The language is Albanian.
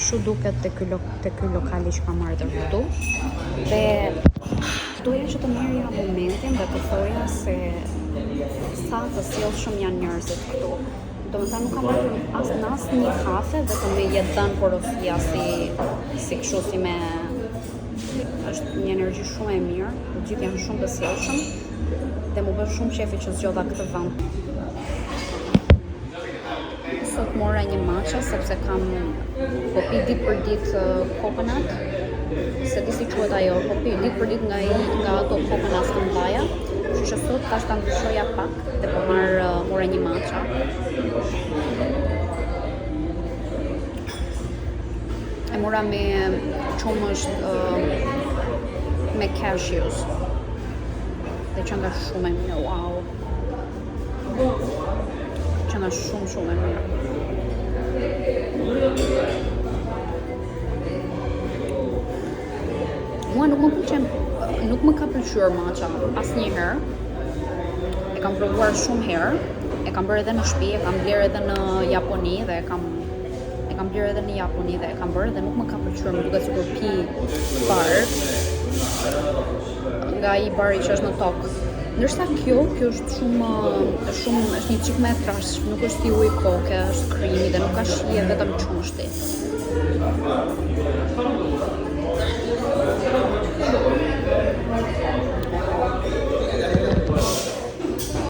Kështu duket te ky lokali që kam ardhur këtu. Dhe doja që të merrja momentin dhe të thoja se sa të sjellshëm janë njerëzit këtu. Domethënë nuk kam marrë as një kafe, vetëm me jetë dhënë porosia si kështu si me është një energji shumë e mirë, të gjithë janë shumë të sjellshëm dhe më bën shumë qefi që zgjodha këtë vend. Sot mora një matcha sepse kam po pi ditë për ditë coconut, se di si quhet ajo, po pi ditë për ditë nga ato coconut të mëdha. Kështu që sot tash ta ndryshoja pak dhe po mora një matcha. E mora me qumësht me cashews. Dhe që nga shumë e mirë, wow. Që nga shumë e mirë. Mua nuk më ka pëlqyer matcha asnjëherë. E kam provuar shumë herë. E kam bërë edhe në shtëpi, e kam blerë edhe në Japoni dhe e kam blerë edhe në Japoni dhe e kam bërë dhe nuk më ka pëlqyer, më duket sikur pi bar nga ai bari që është në tokë. Ndërsa kjo është shumë është një çik më e trashë, nuk është si ujë koke, është krimi dhe nuk ka shije, vetëm qumshti.